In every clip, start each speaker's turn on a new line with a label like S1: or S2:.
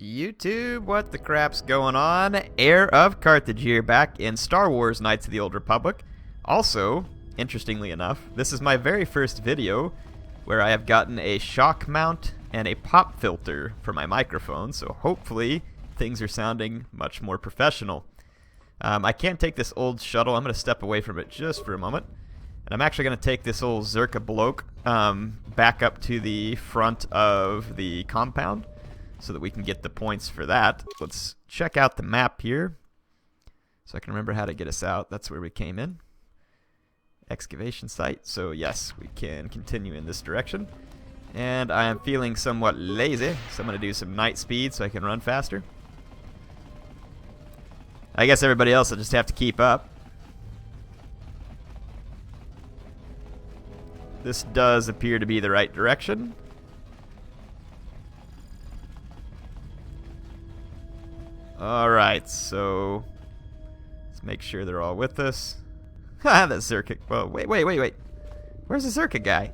S1: YouTube, what the crap's going on? HeirofCarthage here, back in Star Wars Knights of the Old Republic. Also, interestingly enough, this is my very first video where I have gotten a shock mount and a pop filter for my microphone, so hopefully things are sounding much more professional. I can't take this old shuttle. I'm going to step away from it just for a moment. And I'm actually going to take this old Zerka bloke back up to the front of the compound so that we can get the points for that. Let's check out the map here so I can remember how to get us out. That's where we came in. Excavation site. So yes, we can continue in this direction. And I am feeling somewhat lazy, so I'm going to do some night speed so I can run faster. I guess everybody else will just have to keep up. This does appear to be the right direction. Alright, so let's make sure they're all with us. Ha, the Zerka. Well, wait. Where's the Zerka guy?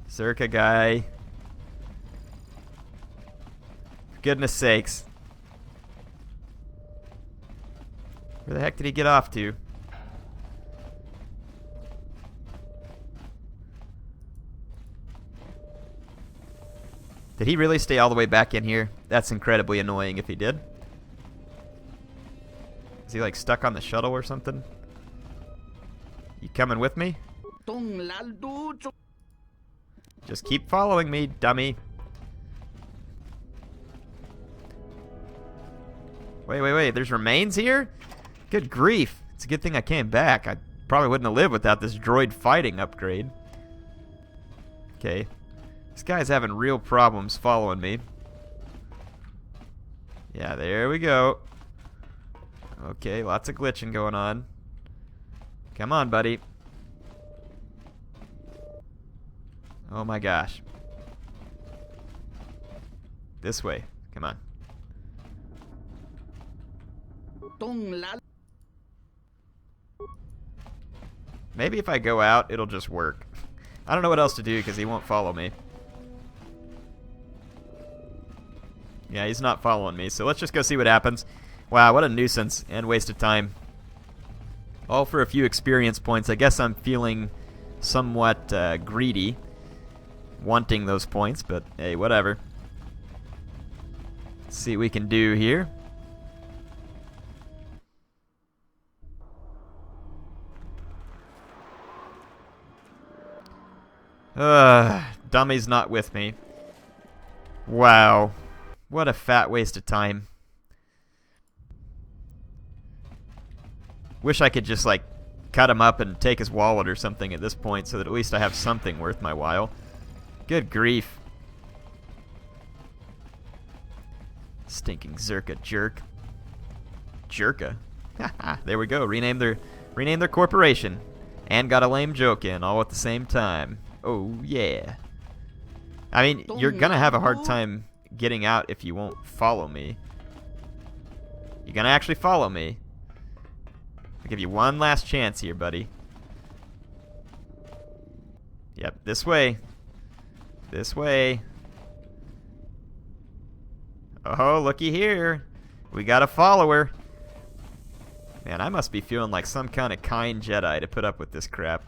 S1: Zerka guy. For goodness sakes. Where the heck did he get off to? Did he really stay all the way back in here? That's incredibly annoying if he did. Is he like stuck on the shuttle or something? You coming with me? Just keep following me, dummy. Wait. There's remains here? Good grief. It's a good thing I came back. I probably wouldn't have lived without this droid fighting upgrade. Okay. This guy's having real problems following me. Yeah, there we go. Okay, lots of glitching going on. Come on, buddy. Oh my gosh. This way. Come on. Maybe if I go out, it'll just work. I don't know what else to do because he won't follow me. Yeah, he's not following me, so let's just go see what happens. Wow, what a nuisance and waste of time. All for a few experience points. I guess I'm feeling somewhat greedy, wanting those points, but hey, whatever. Let's see what we can do here. Dummy's not with me. Wow. What a fat waste of time. Wish I could just, like, cut him up and take his wallet or something at this point so that at least I have something worth my while. Good grief. Stinking Zerka jerk. Jerka? Haha, there we go. Rename their corporation. And got a lame joke in all at the same time. Oh, yeah. I mean, you're gonna have a hard time getting out if you won't follow me. You're gonna actually follow me. I'll give you one last chance here, buddy. Yep, this way. This way. Oh, looky here. We got a follower. Man, I must be feeling like some kind of kind Jedi to put up with this crap.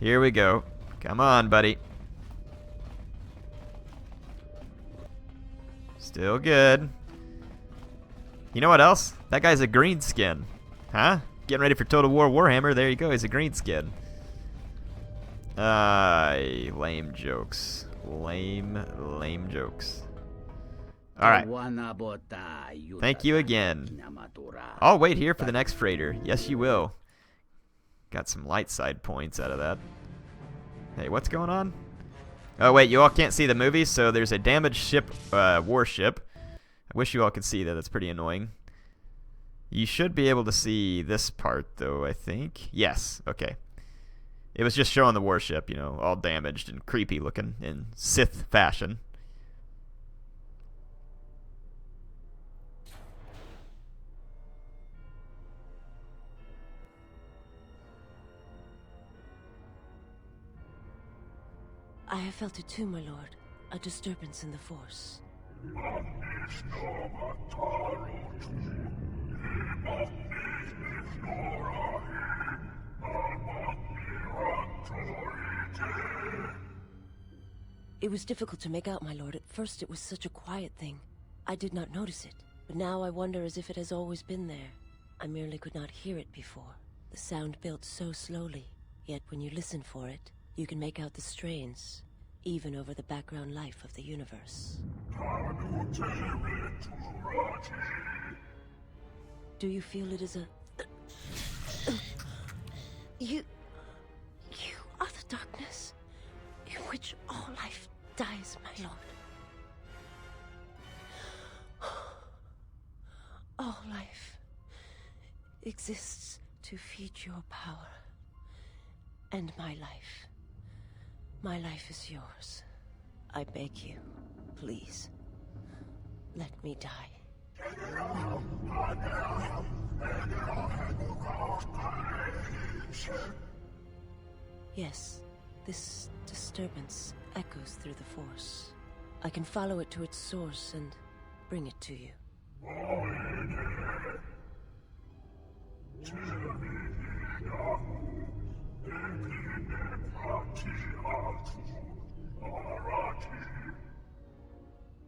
S1: Here we go. Come on, buddy. Still good. You know what else? That guy's a green skin. Huh? Getting ready for Total War Warhammer. There you go. He's a green skin. Lame jokes. Lame jokes. Alright. Thank you again. I'll wait here for the next freighter. Yes, you will. Got some light side points out of that. Hey, what's going on? Oh, wait, you all can't see the movie, so there's a damaged ship, warship. I wish you all could see that. That's pretty annoying. You should be able to see this part, though, I think. Yes, okay. It was just showing the warship, you know, all damaged and creepy looking in Sith fashion.
S2: I have felt it too, my lord. A disturbance in the Force. It was difficult to make out, my lord. At first it was such a quiet thing. I did not notice it, but now I wonder as if it has always been there. I merely could not hear it before. The sound built so slowly, yet when you listen for it, you can make out the strains, even over the background life of the universe. Do you feel it is a... You are the darkness in which all life dies, my lord. All life exists to feed your power. And my life is yours. I beg you, please, let me die. Yes, this disturbance echoes through the Force. I can follow it to its source and bring it to you.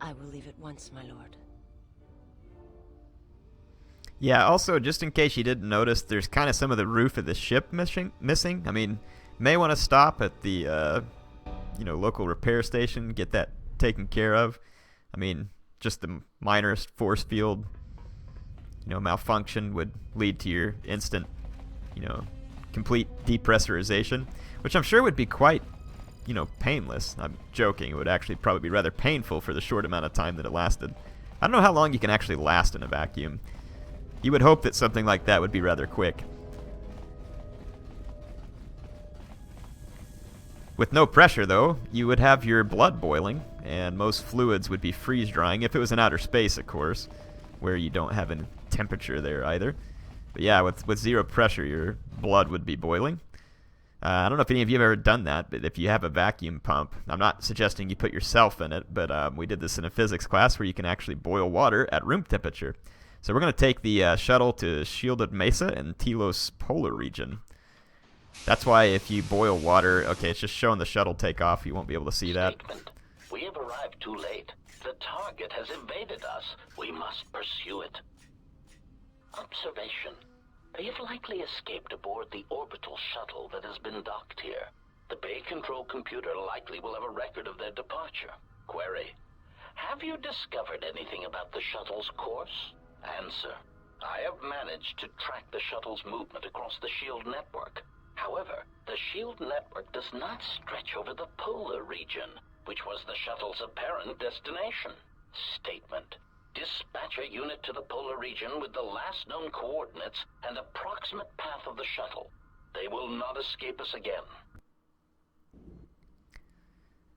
S2: I will leave at once, my lord.
S1: Yeah, also, just in case you didn't notice, there's kind of some of the roof of the ship missing. I mean, may want to stop at the, local repair station, get that taken care of. I mean, just the minorest force field, malfunction would lead to your instant, complete depressurization, which I'm sure would be quite, painless. I'm joking. It would actually probably be rather painful for the short amount of time that it lasted. I don't know how long you can actually last in a vacuum. You would hope that something like that would be rather quick. With no pressure, though, you would have your blood boiling, and most fluids would be freeze-drying, if it was in outer space, of course, where you don't have any temperature there either. But yeah, with zero pressure, your blood would be boiling. I don't know if any of you have ever done that, but if you have a vacuum pump, I'm not suggesting you put yourself in it, but we did this in a physics class where you can actually boil water at room temperature. So we're going to take the shuttle to Shielded Mesa and Telos Polar Region. That's why if you boil water, okay, it's just showing the shuttle take off. You won't be able to see that.
S3: Statement. We have arrived too late. The target has evaded us. We must pursue it. Observation. They have likely escaped aboard the orbital shuttle that has been docked here. The bay control computer likely will have a record of their departure. Query. Have you discovered anything about the shuttle's course? Answer. I have managed to track the shuttle's movement across the SHIELD network. However, the SHIELD network does not stretch over the polar region, which was the shuttle's apparent destination. Statement. Dispatch a unit to the polar region with the last known coordinates and approximate path of the shuttle. They will not escape us again.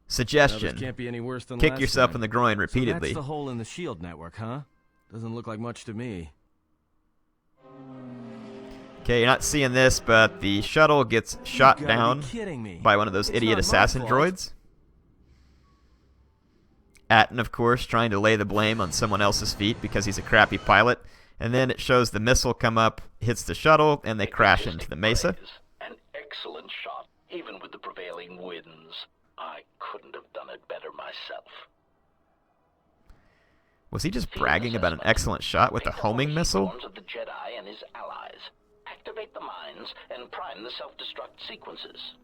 S1: Suggestion.
S4: Can't be any worse than
S1: Kick
S4: last
S1: yourself
S4: time.
S1: in the groin repeatedly.
S4: So that's the hole in the SHIELD network, huh? Doesn't look like much to me.
S1: Okay, you're not seeing this, but the shuttle gets shot down by one of those idiot assassin droids. Atten, of course, trying to lay the blame on someone else's feet because he's a crappy pilot. And then it shows the missile come up, hits the shuttle, and they crash into the mesa.
S3: An excellent shot, even with the prevailing winds. I couldn't have done it better myself.
S1: Was he just bragging about an excellent shot with a homing missile?
S3: Of the Jedi and his allies. Activate the mines and prime the self-destruct sequences.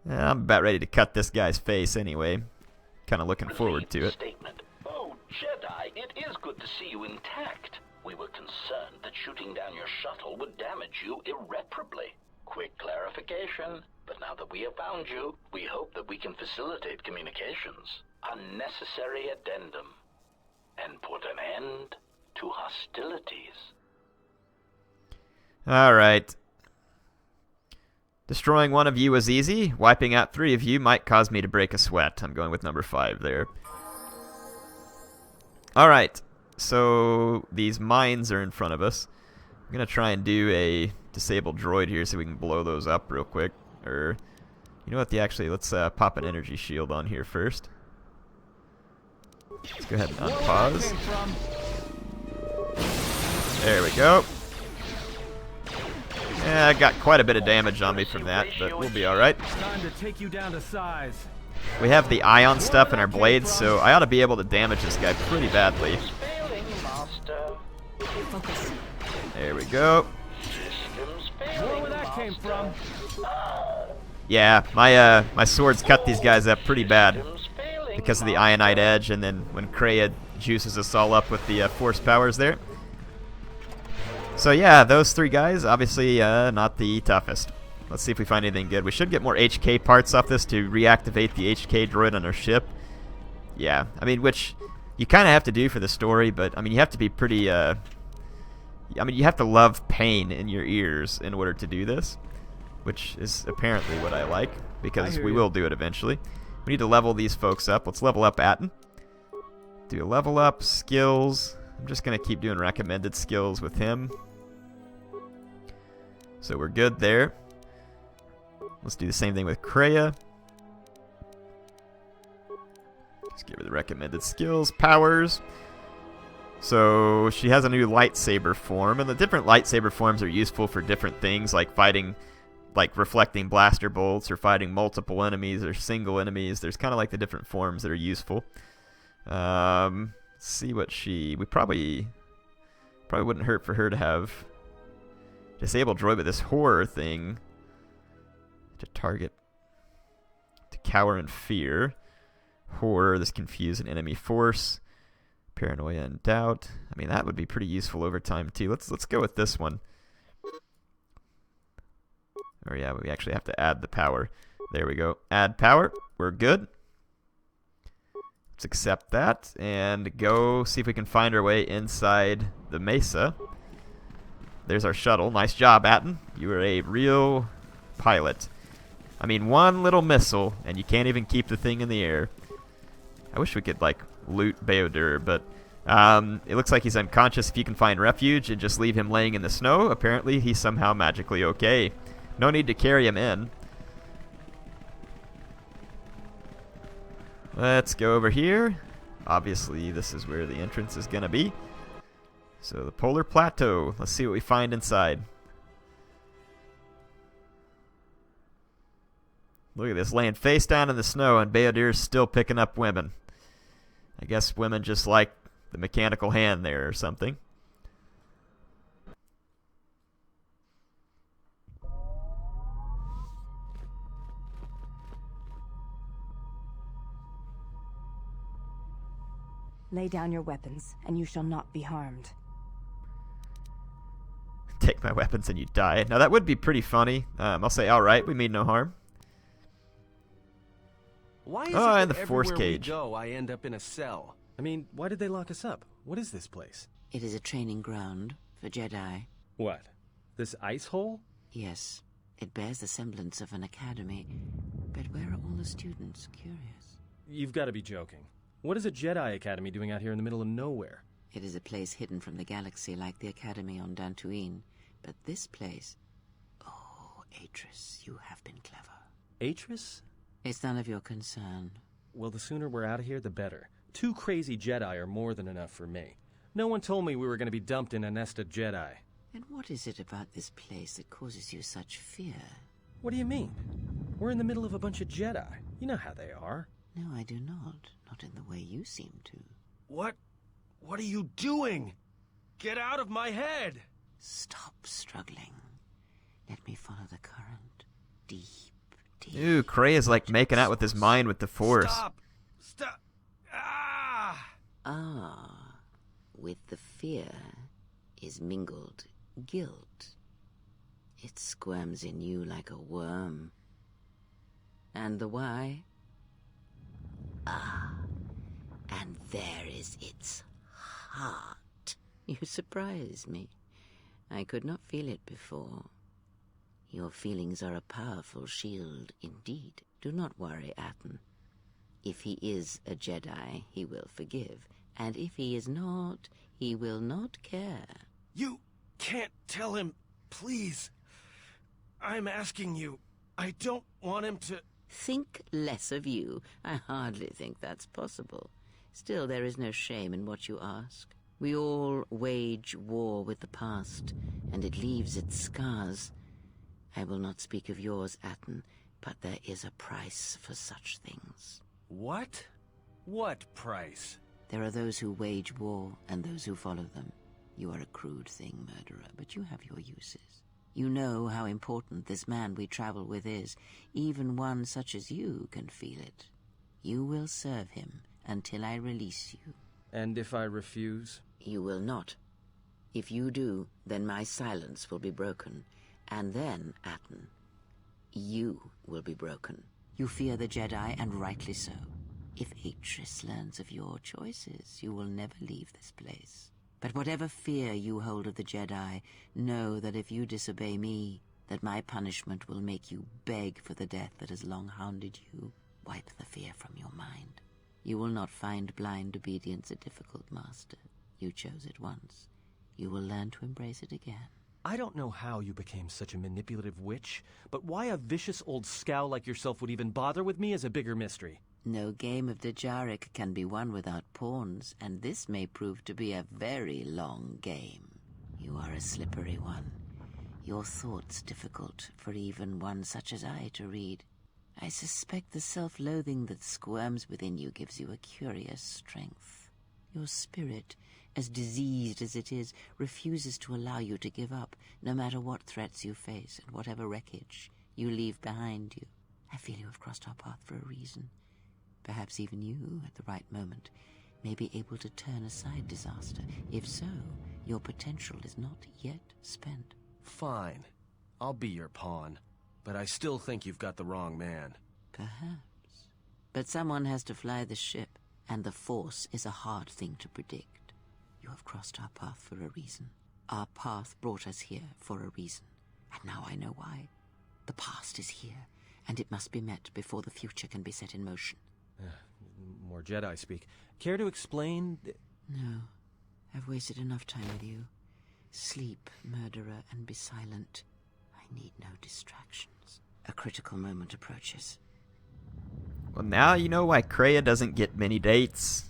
S1: Yeah, I'm about ready to cut this guy's face anyway. Kind of looking forward to it.
S3: Statement. Oh, Jedi, it is good to see you intact. We were concerned that shooting down your shuttle would damage you irreparably. Quick clarification, but now that we have found you, we hope that we can facilitate communications. Unnecessary addendum. And put an end to hostilities.
S1: Alright. Destroying one of you was easy. Wiping out 3 of you might cause me to break a sweat. I'm going with number 5 there. Alright. So, these mines are in front of us. I'm gonna try and do a disabled droid here so we can blow those up real quick. Or, you know what? Let's pop an energy shield on here first. Let's go ahead and unpause. There we go. Yeah, I got quite a bit of damage on me from that, but we'll be alright.
S4: Time to take you down to size.
S1: We have the ion stuff in our blades, so I ought to be able to damage this guy pretty badly.
S2: Focus.
S1: There we go.
S4: Where that came from?
S1: Yeah, my swords cut these guys up pretty bad because of the ionite edge, and then when Kreia juices us all up with the force powers there. So yeah, those three guys, obviously not the toughest. Let's see if we find anything good. We should get more HK parts off this to reactivate the HK droid on our ship. Yeah, I mean, which you kind of have to do for the story, but I mean, you have to be pretty, I mean, you have to love pain in your ears in order to do this, which is apparently what I like, because we will do it eventually. We need to level these folks up. Let's level up Atten. Do a level up, skills. I'm just going to keep doing recommended skills with him. So we're good there. Let's do the same thing with Kreia. Just give her the recommended skills, powers. So she has a new lightsaber form, and the different lightsaber forms are useful for different things, like fighting, like reflecting blaster bolts, or fighting multiple enemies, or single enemies. There's kind of like the different forms that are useful. Let's see what we probably wouldn't hurt for her to have disabled droid, but this horror thing to target, to cower in fear, horror, this confuse an enemy force, paranoia and doubt. I mean, that would be pretty useful over time too. Let's go with this one. Oh yeah, we actually have to add the power. There we go. Add power. We're good. Let's accept that and go see if we can find our way inside the mesa. There's our shuttle. Nice job, Atten. You are a real pilot. I mean, one little missile, and you can't even keep the thing in the air. I wish we could, like, loot Beodur, but it looks like he's unconscious. If you can find refuge and just leave him laying in the snow, apparently he's somehow magically okay. No need to carry him in. Let's go over here. Obviously, this is where the entrance is going to be. So, the Polar Plateau. Let's see what we find inside. Look at this, laying face down in the snow, and Beodur's still picking up women. I guess women just like the mechanical hand there or something.
S5: Lay down your weapons, and you shall not be harmed.
S1: Take my weapons and you die. Now that would be pretty funny. I'll say, alright, we mean no harm.
S4: Why is
S1: Oh,
S4: it
S1: and
S4: that
S1: the force
S4: everywhere
S1: cage.
S4: we go, I end up in a cell? I mean, why did they lock us up? What is this place?
S6: It is a training ground for Jedi.
S4: What? This ice hole?
S6: Yes, it bears the semblance of an academy. But where are all the students? Curious.
S4: You've got to be joking. What is a Jedi Academy doing out here in the middle of nowhere?
S6: It is a place hidden from the galaxy like the academy on Dantooine. But this place... Oh, Atris, you have been clever.
S4: Atris?
S6: It's none of your concern.
S4: Well, the sooner we're out of here, the better. 2 crazy Jedi are more than enough for me. No one told me we were going to be dumped in a nest of Jedi.
S6: And what is it about this place that causes you such fear?
S4: What do you mean? We're in the middle of a bunch of Jedi. You know how they are.
S6: No, I do not. Not in the way you seem to.
S4: What? What are you doing? Get out of my head!
S6: Stop struggling. Let me follow the current. Deep, deep.
S1: Ooh, Kreia's like making out with his mind with the Force.
S4: Stop! Stop! Ah!
S6: Ah, with the fear is mingled guilt. It squirms in you like a worm. And the why? Ah, and there is its heart. You surprise me. I could not feel it before. Your feelings are a powerful shield indeed. Do not worry, Atten. If he is a Jedi, he will forgive. And if he is not, he will not care.
S4: You can't tell him, please. I'm asking you. I don't want him to...
S6: Think less of you. I hardly think that's possible. Still, there is no shame in what you ask. We all wage war with the past, and it leaves its scars. I will not speak of yours, Atten, but there is a price for such things.
S4: What? What price?
S6: There are those who wage war, and those who follow them. You are a crude thing, murderer, but you have your uses. You know how important this man we travel with is. Even one such as you can feel it. You will serve him until I release you.
S4: And if I refuse?
S6: You will not. If you do, then my silence will be broken. And then, Atten, you will be broken. You fear the Jedi, and rightly so. If Atris learns of your choices, you will never leave this place. But whatever fear you hold of the Jedi, know that if you disobey me, that my punishment will make you beg for the death that has long hounded you. Wipe the fear from your mind. You will not find blind obedience a difficult master. You chose it once. You will learn to embrace it again.
S4: I don't know how you became such a manipulative witch, but why a vicious old scowl like yourself would even bother with me is a bigger mystery.
S6: No game of Djarik can be won without pawns, and this may prove to be a very long game. You are a slippery one. Your thoughts difficult for even one such as I to read. I suspect the self-loathing that squirms within you gives you a curious strength. Your spirit, as diseased as it is, refuses to allow you to give up, no matter what threats you face and whatever wreckage you leave behind you. I feel you have crossed our path for a reason. Perhaps even you, at the right moment, may be able to turn aside disaster. If so, your potential is not yet spent.
S4: Fine. I'll be your pawn. But I still think you've got the wrong man.
S6: Perhaps. But someone has to fly the ship, and the Force is a hard thing to predict. You have crossed our path for a reason. Our path brought us here for a reason. And now I know why. The past is here, and it must be met before the future can be set in motion.
S4: More Jedi speak. Care to explain?
S6: No. I've wasted enough time with you. Sleep, murderer, and be silent. I need no distractions. A critical moment approaches.
S1: Well, now you know why Kreia doesn't get many dates.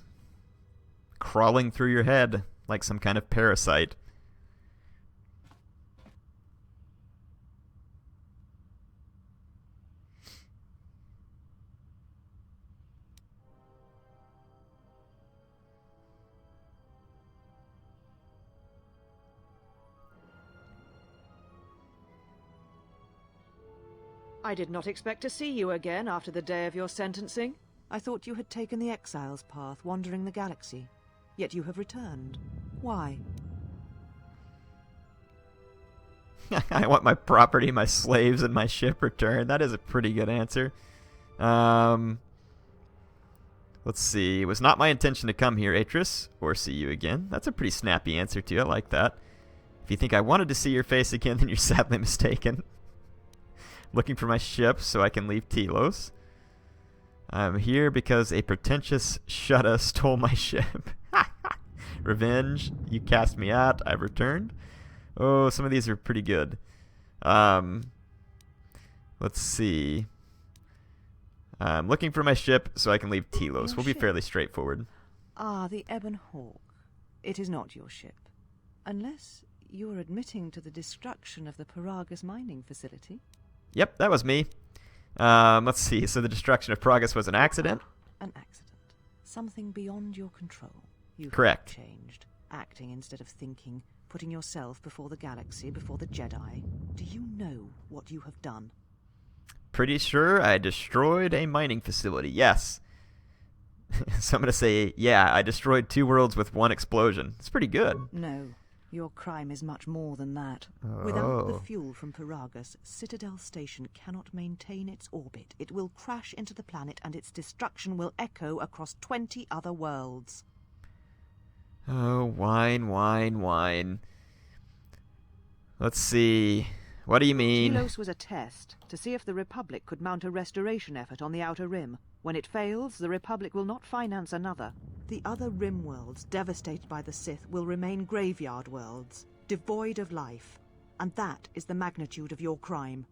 S1: Crawling through your head like some kind of parasite.
S7: I did not expect to see you again after the day of your sentencing. I thought you had taken the exile's path, wandering the galaxy. Yet you have returned. Why?
S1: I want my property, my slaves, and my ship returned. That is a pretty good answer. Let's see. It was not my intention to come here, Atris, or see you again. That's a pretty snappy answer, too. I like that. If you think I wanted to see your face again, then you're sadly mistaken. Looking for my ship so I can leave Telos. I'm here because a pretentious Shutta stole my ship. Revenge. You cast me out. I've returned. Oh, some of these are pretty good. Let's see. I'm looking for my ship so I can leave Telos. We'll be fairly straightforward.
S7: Ah, the Ebon Hawk. It is not your ship. Unless you are admitting to the destruction of the Paragus mining facility.
S1: Yep, that was me. Let's see. So the destruction of Paragus was an accident?
S7: An accident. Something beyond your control. You
S1: Correct.
S7: have changed. Acting instead of thinking. Putting yourself before the galaxy, before the Jedi. Do you know what you have done?
S1: Pretty sure I destroyed a mining facility. Yes. So I'm going to say, yeah, I destroyed 2 worlds with 1 explosion. It's pretty good.
S7: No. Your crime is much more than that. Without the fuel from Paragus, Citadel Station cannot maintain its orbit. It will crash into the planet, and its destruction will echo across 20 other worlds.
S1: Oh, wine, wine, wine. Let's see. What do you mean?
S7: Telos was a test to see if the Republic could mount a restoration effort on the Outer Rim. When it fails, the Republic will not finance another. The other Rim worlds, devastated by the Sith, will remain graveyard worlds. devoid of life. And that is the magnitude of your crime.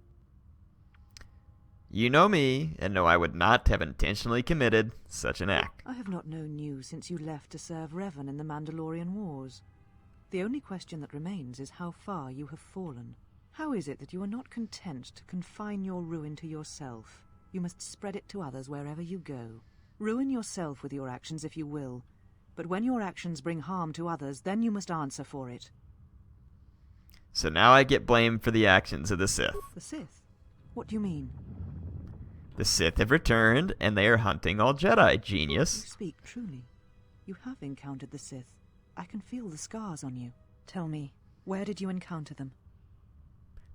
S1: You know me, and know I would not have intentionally committed such an act.
S7: I have not known you since you left to serve Revan in the Mandalorian Wars. The only question that remains is how far you have fallen. How is it that you are not content to confine your ruin to yourself? You must spread it to others wherever you go. Ruin yourself with your actions if you will, but when your actions bring harm to others, then you must answer for it.
S1: So now I get blamed for the actions of the Sith.
S7: The Sith? What do you mean?
S1: The Sith have returned, and they are hunting all Jedi, genius.
S7: You speak truly. You have encountered the Sith. I can feel the scars on you. Tell me, where did you encounter them?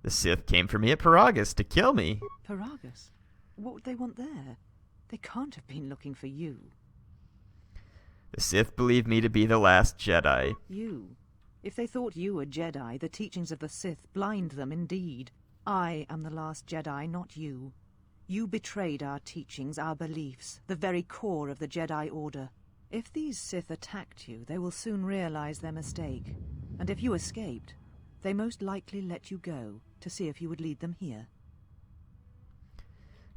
S1: The Sith came for me at Paragus to kill me.
S7: Paragus? What would they want there? They can't have been looking for you.
S1: The Sith believed me to be the last Jedi.
S7: You? If they thought you a Jedi, the teachings of the Sith blind them indeed. I am the last Jedi, not you. You betrayed our teachings, our beliefs, the very core of the Jedi Order. If these Sith attacked you, they will soon realize their mistake. And if you escaped, they most likely let you go to see if you would lead them here.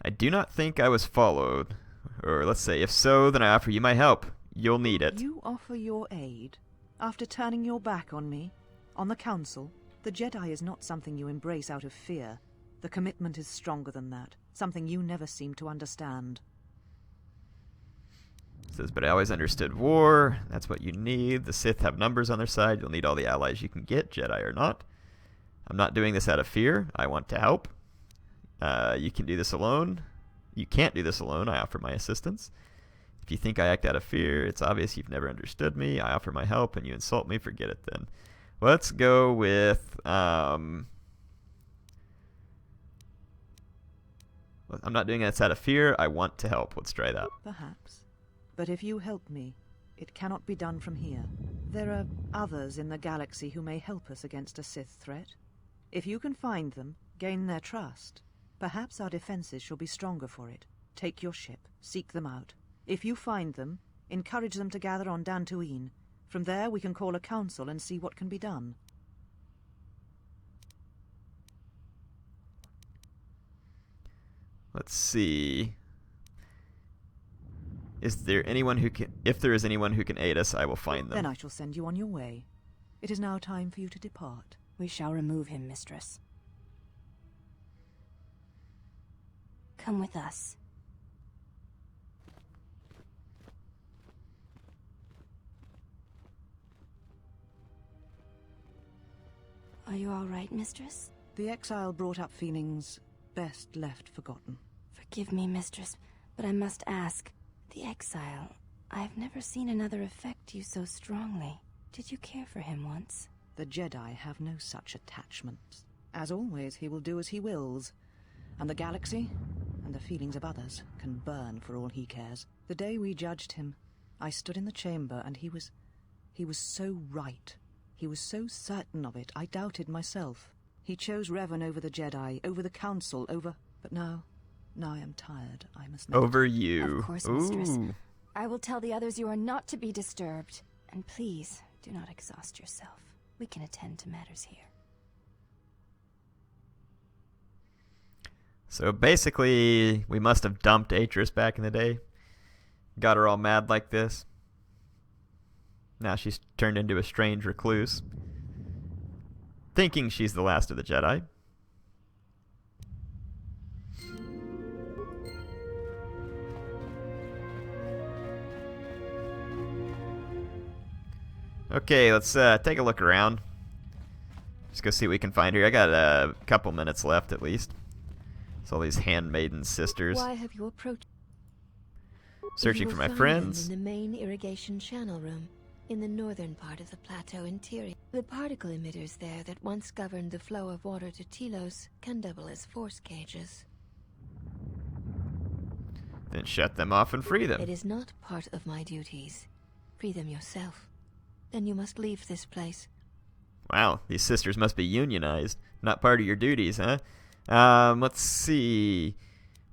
S1: I do not think I was followed. Or let's say, if so, then I offer you my help. You'll need it.
S7: You offer your aid? After turning your back on me? On the Council? The Jedi is not something you embrace out of fear. The commitment is stronger than that. Something you never seem to understand.
S1: It says, but I always understood war. That's what you need. The Sith have numbers on their side. You'll need all the allies you can get, Jedi or not. I'm not doing this out of fear. I want to help. You can do this alone. You can't do this alone. I offer my assistance. If you think I act out of fear, it's obvious you've never understood me. I offer my help and you insult me. Forget it then. Let's go with... I'm not doing this out of fear. I want to help. Let's try that.
S7: Perhaps. But if you help me, it cannot be done from here. There are others in the galaxy who may help us against a Sith threat. If you can find them, gain their trust, perhaps our defenses shall be stronger for it. Take your ship. Seek them out. If you find them, encourage them to gather on Dantooine. From there we can call a council and see what can be done.
S1: Let's see. Is there anyone who can... If there is anyone who can aid us, I will find them.
S7: Then I shall send you on your way. It is now time for you to depart.
S5: We shall remove him, mistress. Come with us. Are you all right, mistress?
S7: The exile brought up feelings best left forgotten.
S5: Forgive me, mistress, but I must ask. The exile, I've never seen another affect you so strongly. Did you care for him once?
S7: The Jedi have no such attachments. As always, he will do as he wills. And the galaxy, and the feelings of others, can burn for all he cares. The day we judged him, I stood in the chamber, and he was so right. He was so certain of it, I doubted myself. He chose Revan over the Jedi, over the Council, over... But now I am tired. I must meditate.
S1: Over you.
S5: Of course, mistress. I will tell the others you are not to be disturbed. And please, do not exhaust yourself. We can attend to matters here.
S1: So basically, we must have dumped Atris back in the day. Got her all mad like this. Now she's turned into a strange recluse. Thinking she's the last of the Jedi. Okay, let's take a look around. Just go see what we can find here. I got a couple minutes left at least. It's all these handmaiden sisters.
S2: Why have you approached?
S1: Searching for my friends.
S2: In the main irrigation channel room, in the northern part of the plateau interior. The particle emitters there that once governed the flow of water to Telos can double as force cages.
S1: Then shut them off and free them.
S2: It is not part of my duties. Free them yourself. Then you must leave this place.
S1: Wow, these sisters must be unionized. Not part of your duties, huh? Let's see.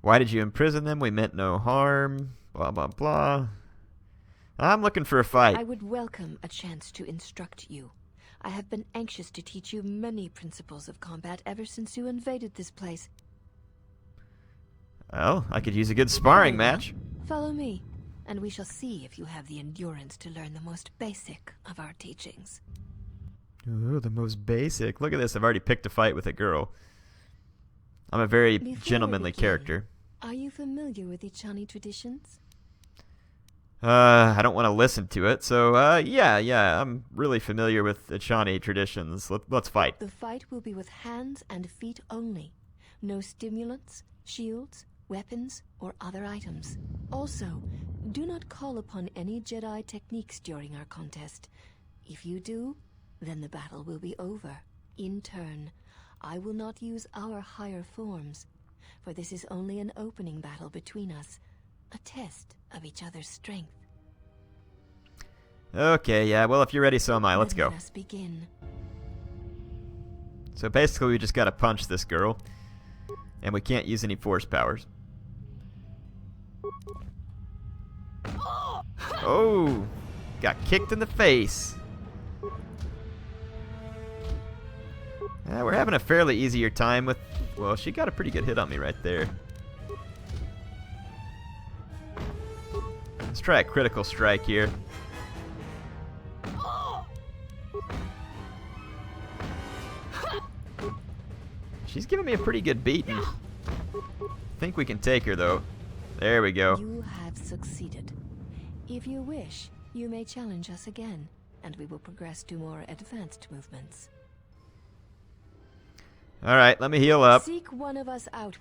S1: Why did you imprison them? We meant no harm. Blah, blah, blah. I'm looking for a fight.
S2: I would welcome a chance to instruct you.
S8: I have been anxious to teach you many principles of combat ever since you invaded this place.
S1: Well, I could use a good sparring match.
S8: Follow me, and we shall see if you have the endurance to learn the most basic of our teachings.
S1: Ooh, the most basic. Look at this. I've already picked a fight with a girl. I'm a very gentlemanly character.
S8: Are you familiar with Ichani traditions?
S1: I don't want to listen to it, so, yeah, I'm really familiar with Ichani traditions. Let's fight.
S8: The fight will be with hands and feet only. No stimulants, shields, weapons, or other items. Also, do not call upon any Jedi techniques during our contest. If you do, then the battle will be over. In turn, I will not use our higher forms, for this is only an opening battle between us, a test of each other's strength.
S1: Okay, yeah, well, if you're ready, so am I. Let's go.
S8: Let us begin.
S1: So basically, we just gotta punch this girl, and we can't use any force powers. Oh, got kicked in the face. We're having a fairly easier time with... Well, she got a pretty good hit on me right there. Let's try a critical strike here. She's giving me a pretty good beating. I think we can take her, though. There we go.
S8: You have succeeded. If you wish, you may challenge us again, and we will progress to more advanced movements.
S1: Alright, let me heal up.
S8: Seek one of us out.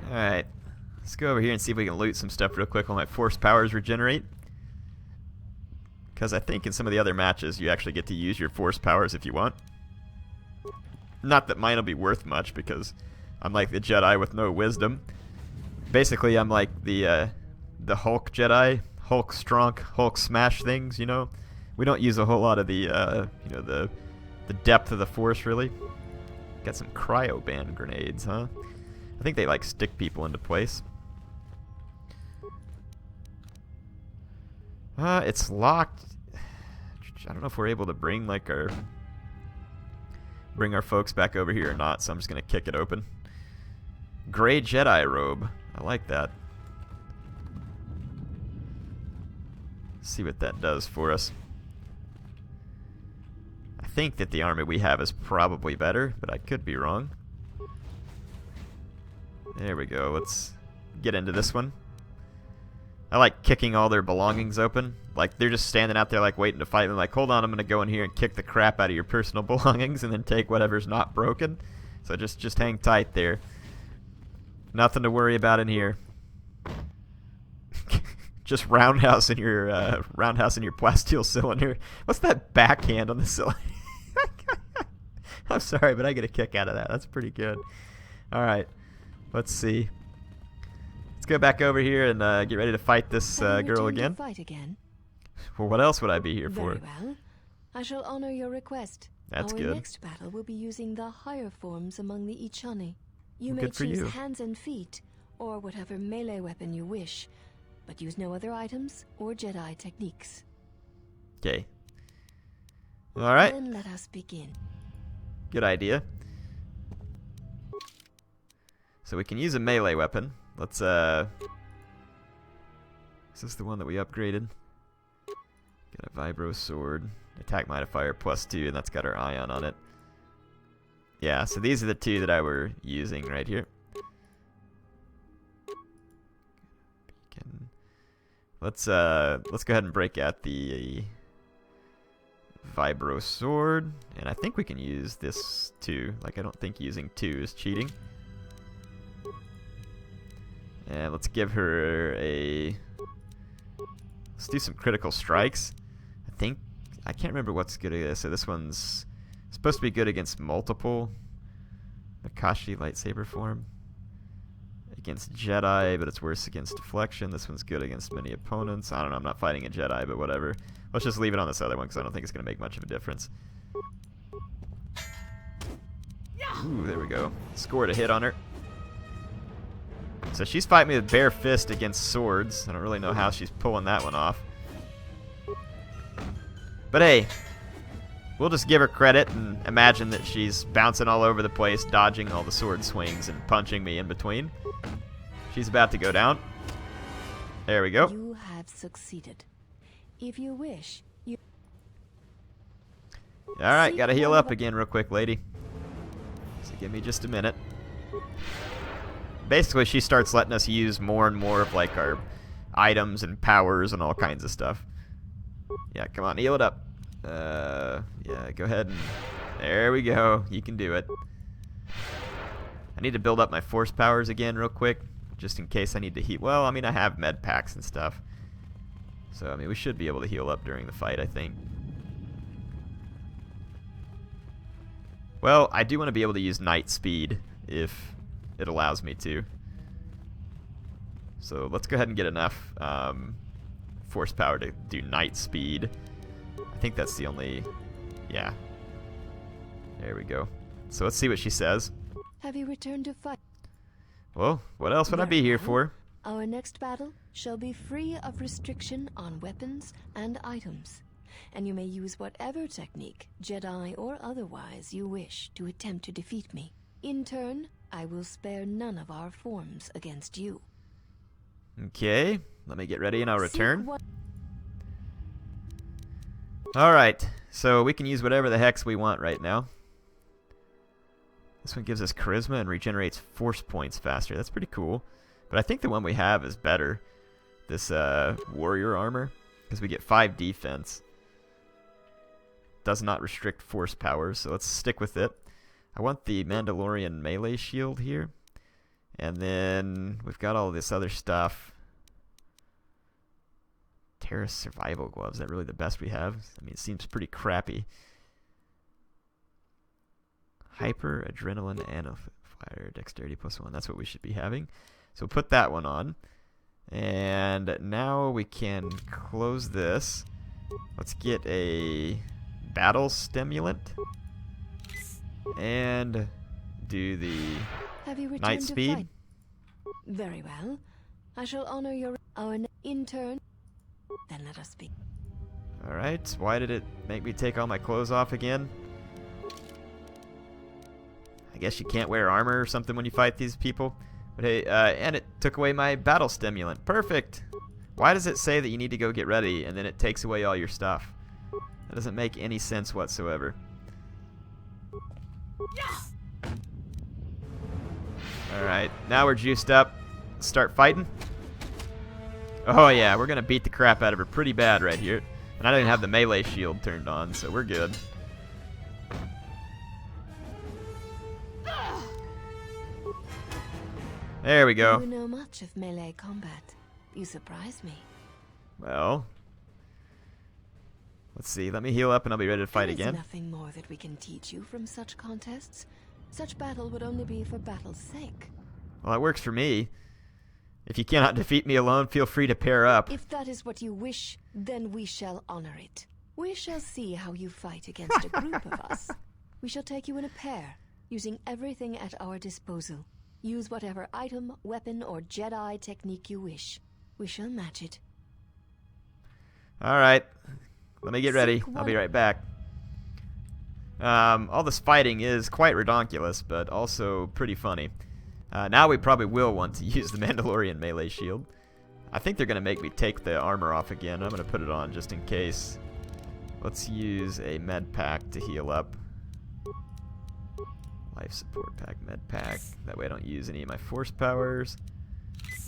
S1: Alright. Let's go over here and see if we can loot some stuff real quick while my force powers regenerate. Because I think in some of the other matches you actually get to use your force powers if you want. Not that mine will be worth much because I'm like the Jedi with no wisdom. Basically, I'm like the Hulk Jedi, Hulk strong, Hulk smash things, you know? We don't use a whole lot of the, you know, the depth of the Force, really. Got some cryo band grenades, huh? I think they, like, stick people into place. It's locked. I don't know if we're able to bring, like, our folks back over here or not, so I'm just gonna kick it open. Gray Jedi robe. I like that. See what that does for us. I think that the army we have is probably better, but I could be wrong. There we go. Let's get into this one. I like kicking all their belongings open. Like, they're just standing out there, like, waiting to fight. And like, hold on, I'm going to go in here and kick the crap out of your personal belongings and then take whatever's not broken. So just hang tight there. Nothing to worry about in here. Just roundhouse in your plasteel cylinder. What's that backhand on the cylinder? I'm sorry, but I get a kick out of that. That's pretty good. All right, let's see. Let's go back over here and get ready to fight this girl again.
S8: Fight again.
S1: Well, what else would I be here for?
S8: Very well. I shall honor your request.
S1: That's
S8: Our
S1: good.
S8: next battle will be using the higher forms among the Ichani. You may
S1: Good for
S8: choose
S1: you.
S8: hands and feet, or whatever melee weapon you wish, but use no other items or Jedi techniques.
S1: Okay. All right.
S8: Then let us begin.
S1: Good idea. So we can use a melee weapon. Let's, is this the one that we upgraded? Got a vibro sword. Attack modifier +2, and that's got our ion on it. Yeah, so these are the two that I were using right here. Let's go ahead and break out the vibro sword, and I think we can use this too. Like, I don't think using 2 is cheating. And let's give her a... Let's do some critical strikes. I can't remember what's good at this. So this one's supposed to be good against multiple Makashi lightsaber form. Against Jedi, but it's worse against deflection. This one's good against many opponents. I don't know, I'm not fighting a Jedi, but whatever. Let's just leave it on this other one because I don't think it's going to make much of a difference. Ooh, there we go. Scored a hit on her. So she's fighting me with bare fist against swords. I don't really know how she's pulling that one off. But hey, we'll just give her credit and imagine that she's bouncing all over the place, dodging all the sword swings and punching me in between. She's about to go down. There we go.
S8: You have succeeded. If you wish, you...
S1: Alright, gotta heal up again real quick, lady. So give me just a minute. Basically, she starts letting us use more and more of like our items and powers and all kinds of stuff. Yeah, come on, heal it up. Yeah, go ahead and... There we go. You can do it. I need to build up my force powers again real quick, just in case I need to heal. Well, I mean, I have med packs and stuff. So, I mean, we should be able to heal up during the fight, I think. Well, I do want to be able to use night speed if it allows me to. So let's go ahead and get enough force power to do night speed. I think that's the only... Yeah. There we go. So let's see what she says.
S8: Have you returned to fight?
S1: Well, what else would I be here for?
S8: Our next battle shall be free of restriction on weapons and items, and you may use whatever technique, Jedi or otherwise, you wish to attempt to defeat me. In turn, I will spare none of our forms against you.
S1: Okay, let me get ready and I'll return. Alright, so we can use whatever the hex we want right now. This one gives us charisma and regenerates force points faster. That's pretty cool. But I think the one we have is better. This warrior armor, because we get 5 defense. Does not restrict force powers, so let's stick with it. I want the Mandalorian melee shield here. And then we've got all this other stuff. Terrace survival gloves. Is that really the best we have? I mean, it seems pretty crappy. Hyper, adrenaline, and fire, dexterity +1. That's what we should be having. So we'll put that one on. And now we can close this. Let's get a battle stimulant. And do the night speed.
S8: Fight? Very well. I shall honor your intern. Then let us speak.
S1: Alright, why did it make me take all my clothes off again? I guess you can't wear armor or something when you fight these people. But hey, and it took away my battle stimulant. Perfect! Why does it say that you need to go get ready and then it takes away all your stuff? That doesn't make any sense whatsoever. Alright, now we're juiced up. Let's start fighting. Oh yeah, we're gonna beat the crap out of her pretty bad right here. And I don't even have the melee shield turned on, so we're good. There we go.
S8: You know much of melee combat. You surprise me.
S1: Well, let's see. Let me heal up and I'll be ready to fight
S8: There is
S1: again.
S8: nothing more that we can teach you from such contests. Such battle would only be for battle's sake.
S1: Well, that works for me. If you cannot defeat me alone, feel free to pair up.
S8: If that is what you wish, then we shall honor it. We shall see how you fight against a group of us. We shall take you in a pair, using everything at our disposal. Use whatever item, weapon, or Jedi technique you wish. We shall match it.
S1: Alright. Let me get ready. I'll be right back. All this fighting is quite redonkulous, but also pretty funny. Now we probably will want to use the Mandalorian melee shield. I think they're going to make me take the armor off again. I'm going to put it on just in case. Let's use a med pack to heal up. Life support pack, med pack. That way I don't use any of my force powers.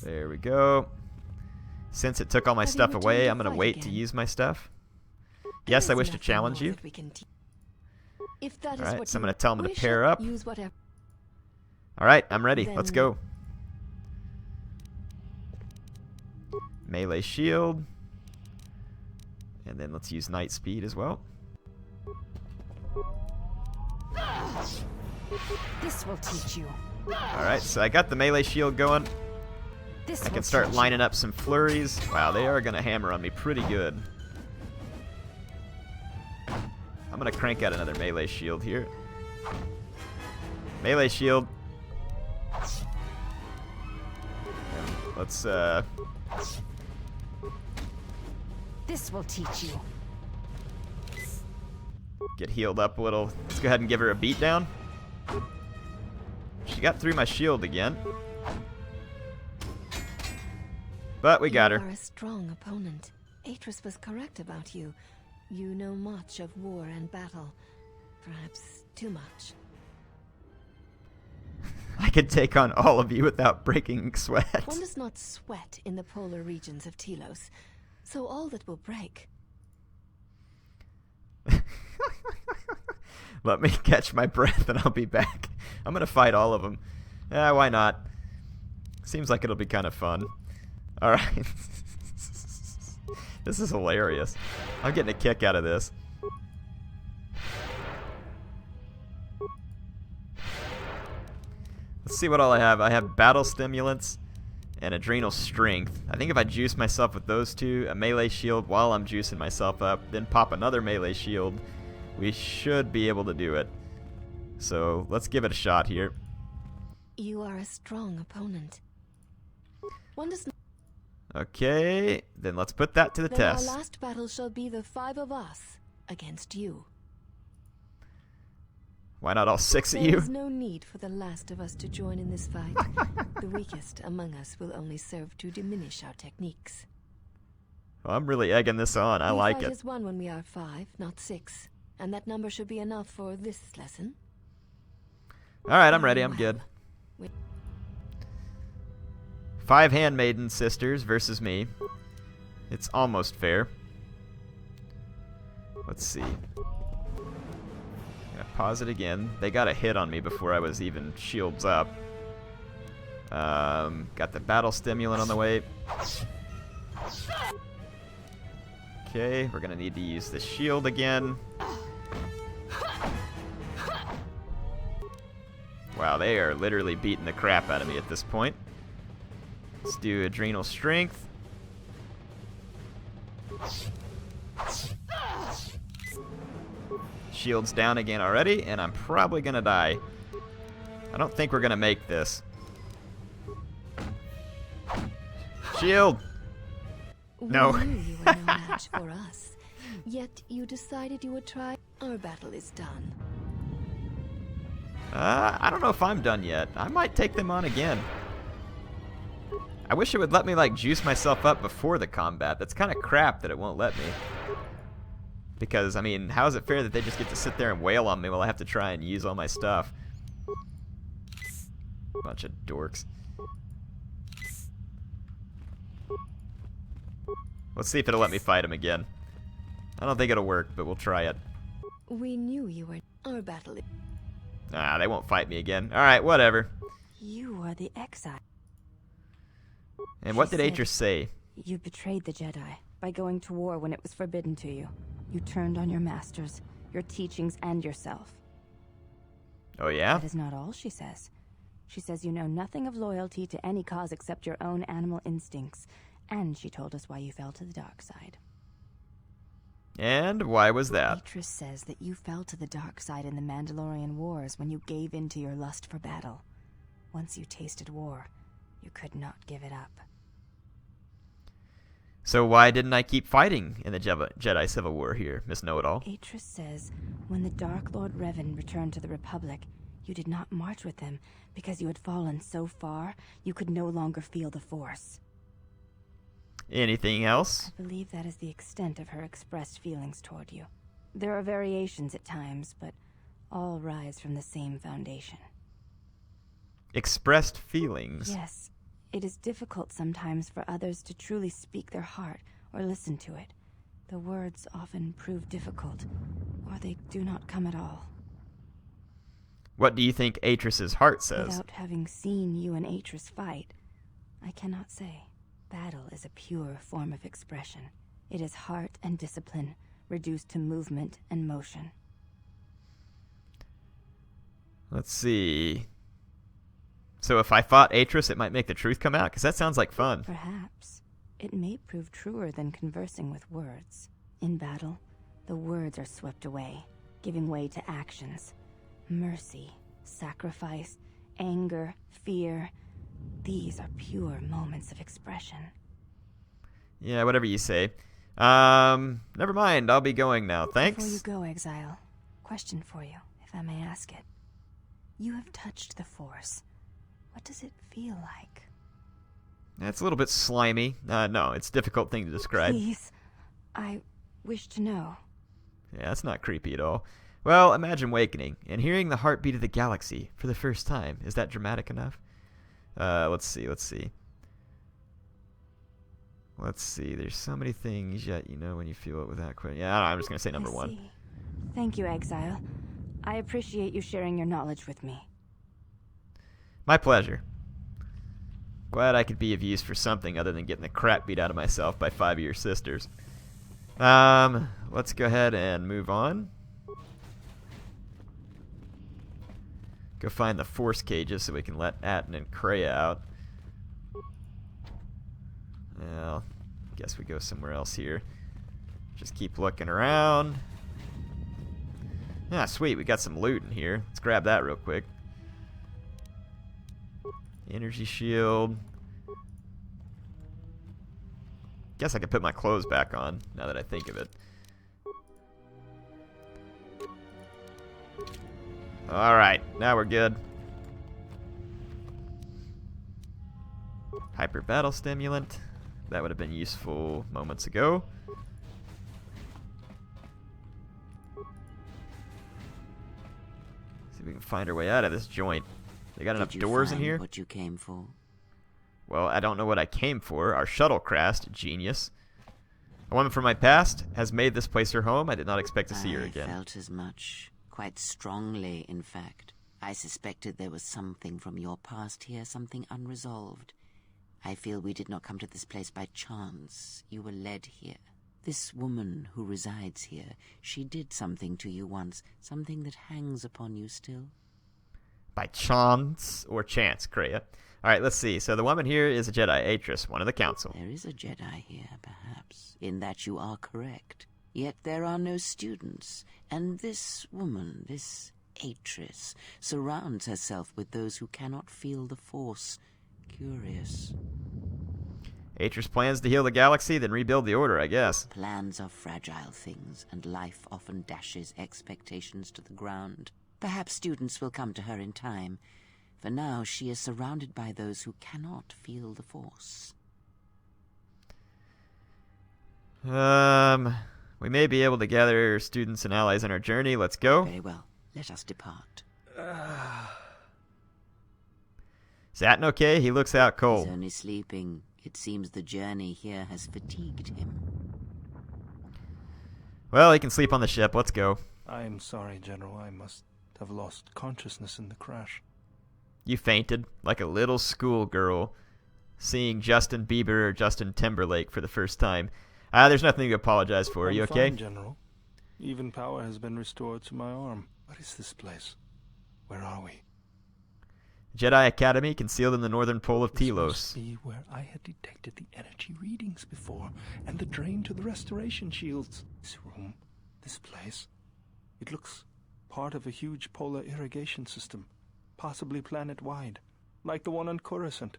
S1: There we go. Since it took all my stuff away, I'm going to wait to use my stuff. Yes, I wish to challenge you. Alright, so I'm going to tell them to pair up. Alright, I'm ready. Let's go. Melee shield. And then let's use night speed as well.
S5: This will teach you.
S1: Alright, so I got the melee shield going. I can start lining up some flurries. Wow, they are going to hammer on me pretty good. I'm going to crank out another melee shield here. Melee shield. And let's
S5: This will teach you.
S1: get healed up a little. Let's go ahead and give her a beatdown. She got through my shield again. But we got her.
S8: You are a strong opponent. Atris was correct about you. You know much of war and battle. Perhaps too much.
S1: I could take on all of you without breaking sweat.
S8: One does not sweat in the polar regions of Telos, so all that will break.
S1: Let me catch my breath and I'll be back. I'm gonna fight all of them. Why not? Seems like it'll be kind of fun. Alright. This is hilarious. I'm getting a kick out of this. Let's see what all I have. I have battle stimulants and adrenal strength. I think if I juice myself with those two, a melee shield while I'm juicing myself up, then pop another melee shield, we should be able to do it. So let's give it a shot here.
S8: You are a strong opponent. One does not.
S1: Okay, then let's put that to the
S8: Then
S1: test.
S8: our last battle shall be the 5 of us against you.
S1: Why not all 6 of
S8: There
S1: you?
S8: is no need for the last of us to join in this fight. The weakest among us will only serve to diminish our techniques.
S1: Well, I'm really egging this on. I like
S8: fight
S1: it.
S8: as one when we are 5, not 6. And that number should be enough for this lesson.
S1: Alright, I'm ready. I'm good. 5 handmaiden sisters versus me. It's almost fair. Let's see. Gonna pause it again. They got a hit on me before I was even shields up. Got the battle stimulant on the way. Okay, we're gonna need to use the shield again. Wow, they are literally beating the crap out of me at this point. Let's do adrenal strength. Shield's down again already, and I'm probably gonna die. I don't think we're gonna make this. Shield! No.
S8: We knew you were no match for us. Yet you decided you would try. Our battle is done.
S1: I don't know if I'm done yet. I might take them on again. I wish it would let me, like, juice myself up before the combat. That's kind of crap that it won't let me. Because, I mean, how is it fair that they just get to sit there and wail on me while I have to try and use all my stuff? Bunch of dorks. Let's see if it'll let me fight him again. I don't think it'll work, but we'll try it.
S8: We knew you were. Our battle is.
S1: Nah, they won't fight me again. Alright, whatever.
S5: You are the exile.
S1: And what
S5: She
S1: did
S5: said-
S1: Atris say?
S5: You betrayed the Jedi by going to war when it was forbidden to you. You turned on your masters, your teachings, and yourself.
S1: Oh, yeah?
S5: That is not all she says. She says you know nothing of loyalty to any cause except your own animal instincts. And she told us why you fell to the dark side.
S1: And why was that?
S5: Atris says that you fell to the dark side in the Mandalorian Wars when you gave in to your lust for battle. Once you tasted war, you could not give it up.
S1: So why didn't I keep fighting in the Jedi Civil War here, Miss Know-It-All?
S5: Atris says when the Dark Lord Revan returned to the Republic, you did not march with him because you had fallen so far you could no longer feel the Force.
S1: Anything else?
S5: I believe that is the extent of her expressed feelings toward you. There are variations at times, but all rise from the same foundation.
S1: Expressed feelings?
S5: Yes, it is difficult sometimes for others to truly speak their heart or listen to it. The words often prove difficult, or they do not come at all.
S1: What do you think Atris's heart says?
S5: Without having seen you and Atris fight, I cannot say. Battle is a pure form of expression. It is heart and discipline, reduced to movement and motion.
S1: Let's see. So if I fought Atris, it might make the truth come out? Because that sounds like fun.
S5: Perhaps. It may prove truer than conversing with words. In battle, the words are swept away, giving way to actions. Mercy, sacrifice, anger, fear. These are pure moments of expression.
S1: Yeah, whatever you say. Never mind. I'll be going now. Thanks.
S5: Before you go, Exile, question for you, if I may ask it. You have touched the Force. What does it feel like?
S1: It's a little bit slimy. No, it's a difficult thing to describe.
S5: Please, I wish to know.
S1: Yeah, that's not creepy at all. Well, imagine wakening and hearing the heartbeat of the galaxy for the first time. Is that dramatic enough? Let's see. There's so many things yet, you know, when you feel it without quitting. Yeah, I'm just going to say number one.
S5: Thank you, Exile. I appreciate you sharing your knowledge with me.
S1: My pleasure. Glad I could be of use for something other than getting the crap beat out of myself by 5 of your sisters. Let's go ahead and move on. Go find the force cages so we can let Atten and Kreia out. Well, guess we go somewhere else here. Just keep looking around. Ah, sweet, we got some loot in here. Let's grab that real quick. Energy shield. Guess I could put my clothes back on, now that I think of it. Alright, now we're good. Hyper battle stimulant. That would have been useful moments ago. See if we can find our way out of this joint. They got enough doors in here?
S6: What you came for?
S1: Well, I don't know what I came for. Our shuttle crashed. Genius. A woman from my past has made this place her home. I did not expect to see her again.
S6: I felt as much. Quite strongly, in fact. I suspected there was something from your past here, something unresolved. I feel we did not come to this place by chance. You were led here. This woman who resides here, she did something to you once, something that hangs upon you still.
S1: By chance or chance, Kreia. Alright, let's see. So the woman here is a Jedi Atris, one of the Council.
S6: There is a Jedi here, perhaps, in that you are correct. Yet there are no students, and this woman, this Atris, surrounds herself with those who cannot feel the Force. Curious.
S1: Atris plans to heal the galaxy, then rebuild the Order, I guess.
S6: Plans are fragile things, and life often dashes expectations to the ground. Perhaps students will come to her in time. For now, she is surrounded by those who cannot feel the Force.
S1: We may be able to gather students and allies on our journey. Let's go.
S6: Very well. Let us depart.
S1: Is Atten okay? He looks out cold.
S6: He's only sleeping. It seems the journey here has fatigued him.
S1: Well, he can sleep on the ship. Let's go.
S9: I am sorry, General. I must have lost consciousness in the crash.
S1: You fainted like a little schoolgirl seeing Justin Bieber or Justin Timberlake for the first time. There's nothing to apologize for. Are you okay?
S9: Fine, General. Even power has been restored to my arm. What is this place? Where are we?
S1: Jedi Academy, concealed in the northern pole of Telos.
S9: This must be where I had detected the energy readings before, and the drain to the restoration shields. This room, this place, it looks part of a huge polar irrigation system, possibly planet-wide, like the one on Coruscant.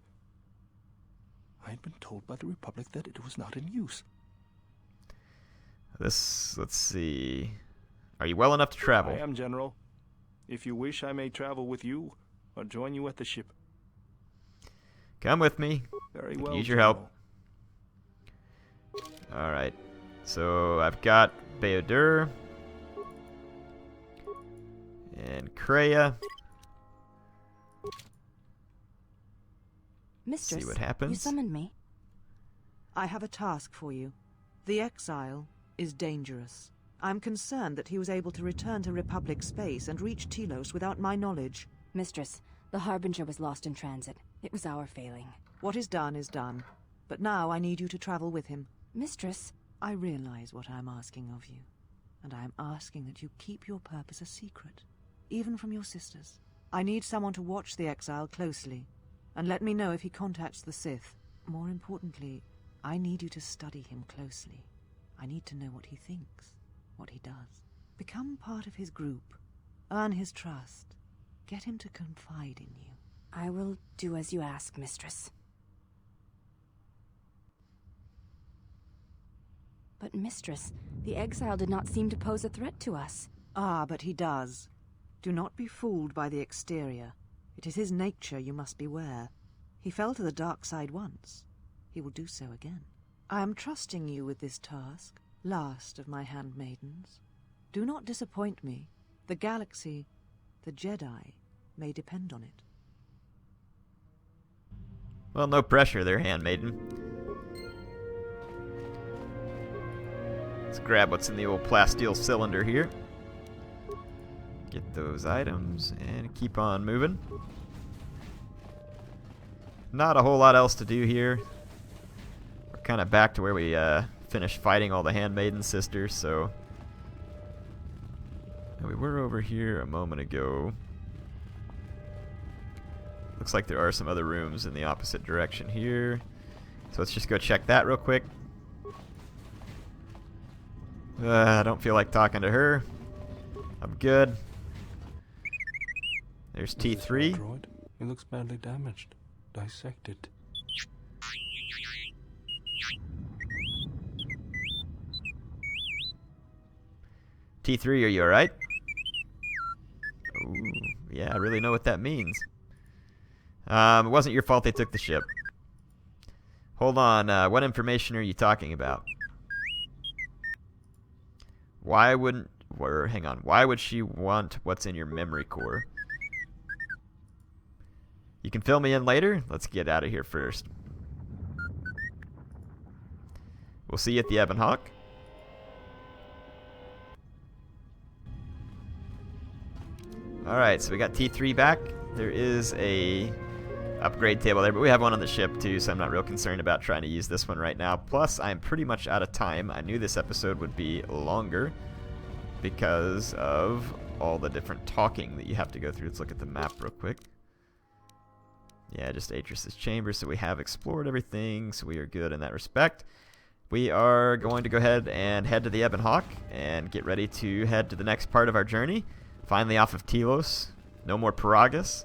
S9: I had been told by the Republic that it was not in use.
S1: Let's see. Are you well enough to travel?
S9: I am, General. If you wish, I may travel with you, or join you at the ship.
S1: Come with me.
S9: Very well,
S1: use your help. Alright. So, I've got Beodur. And Kreia.
S5: Mistress,
S1: see what happens.
S5: You summoned me.
S7: I have a task for you. The Exile is dangerous. I'm concerned that he was able to return to Republic space and reach Telos without my knowledge.
S5: Mistress, the Harbinger was lost in transit. It was our failing.
S7: What is done is done. But now I need you to travel with him.
S5: Mistress,
S7: I realize what I'm asking of you. And I am asking that you keep your purpose a secret, even from your sisters. I need someone to watch the Exile closely, and let me know if he contacts the Sith. More importantly, I need you to study him closely. I need to know what he thinks, what he does. Become part of his group. Earn his trust. Get him to confide in you.
S5: I will do as you ask, mistress. But mistress, the exile did not seem to pose a threat to us.
S7: Ah, but he does. Do not be fooled by the exterior. It is his nature you must beware. He fell to the dark side once. He will do so again. I am trusting you with this task, last of my handmaidens. Do not disappoint me. The galaxy, the Jedi, may depend on it.
S1: Well, no pressure there, handmaiden. Let's grab what's in the old plasteel cylinder here. Get those items and keep on moving. Not a whole lot else to do here. We're kind of back to where we finished fighting all the handmaiden sisters, so... And we were over here a moment ago. Looks like there are some other rooms in the opposite direction here. So let's just go check that real quick. I don't feel like talking to her. I'm good. There's T3.
S9: Droid? He looks badly damaged. Dissected.
S1: T3, are you alright? Ooh, yeah, I really know what that means. It wasn't your fault they took the ship. Hold on, what information are you talking about? Why wouldn't... hang on. Why would she want what's in your memory core? You can fill me in later? Let's get out of here first. We'll see you at the Ebon Hawk. Alright, so we got T3 back. There is a upgrade table there, but we have one on the ship too, so I'm not real concerned about trying to use this one right now. Plus, I'm pretty much out of time. I knew this episode would be longer because of all the different talking that you have to go through. Let's look at the map real quick. Yeah, just Atris's chamber, so we have explored everything, so we are good in that respect. We are going to go ahead and head to the Ebon Hawk and get ready to head to the next part of our journey. Finally off of Telos. No more Paragus.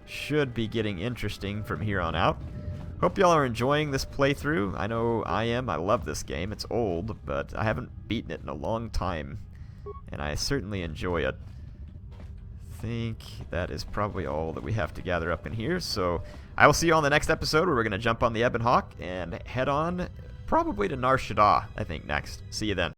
S1: Should be getting interesting from here on out. Hope y'all are enjoying this playthrough. I know I am. I love this game. It's old, but I haven't beaten it in a long time, and I certainly enjoy it. I think that is probably all that we have to gather up in here, so I will see you on the next episode where we're going to jump on the Ebon Hawk and head on probably to Nar Shaddaa, I think, next. See you then.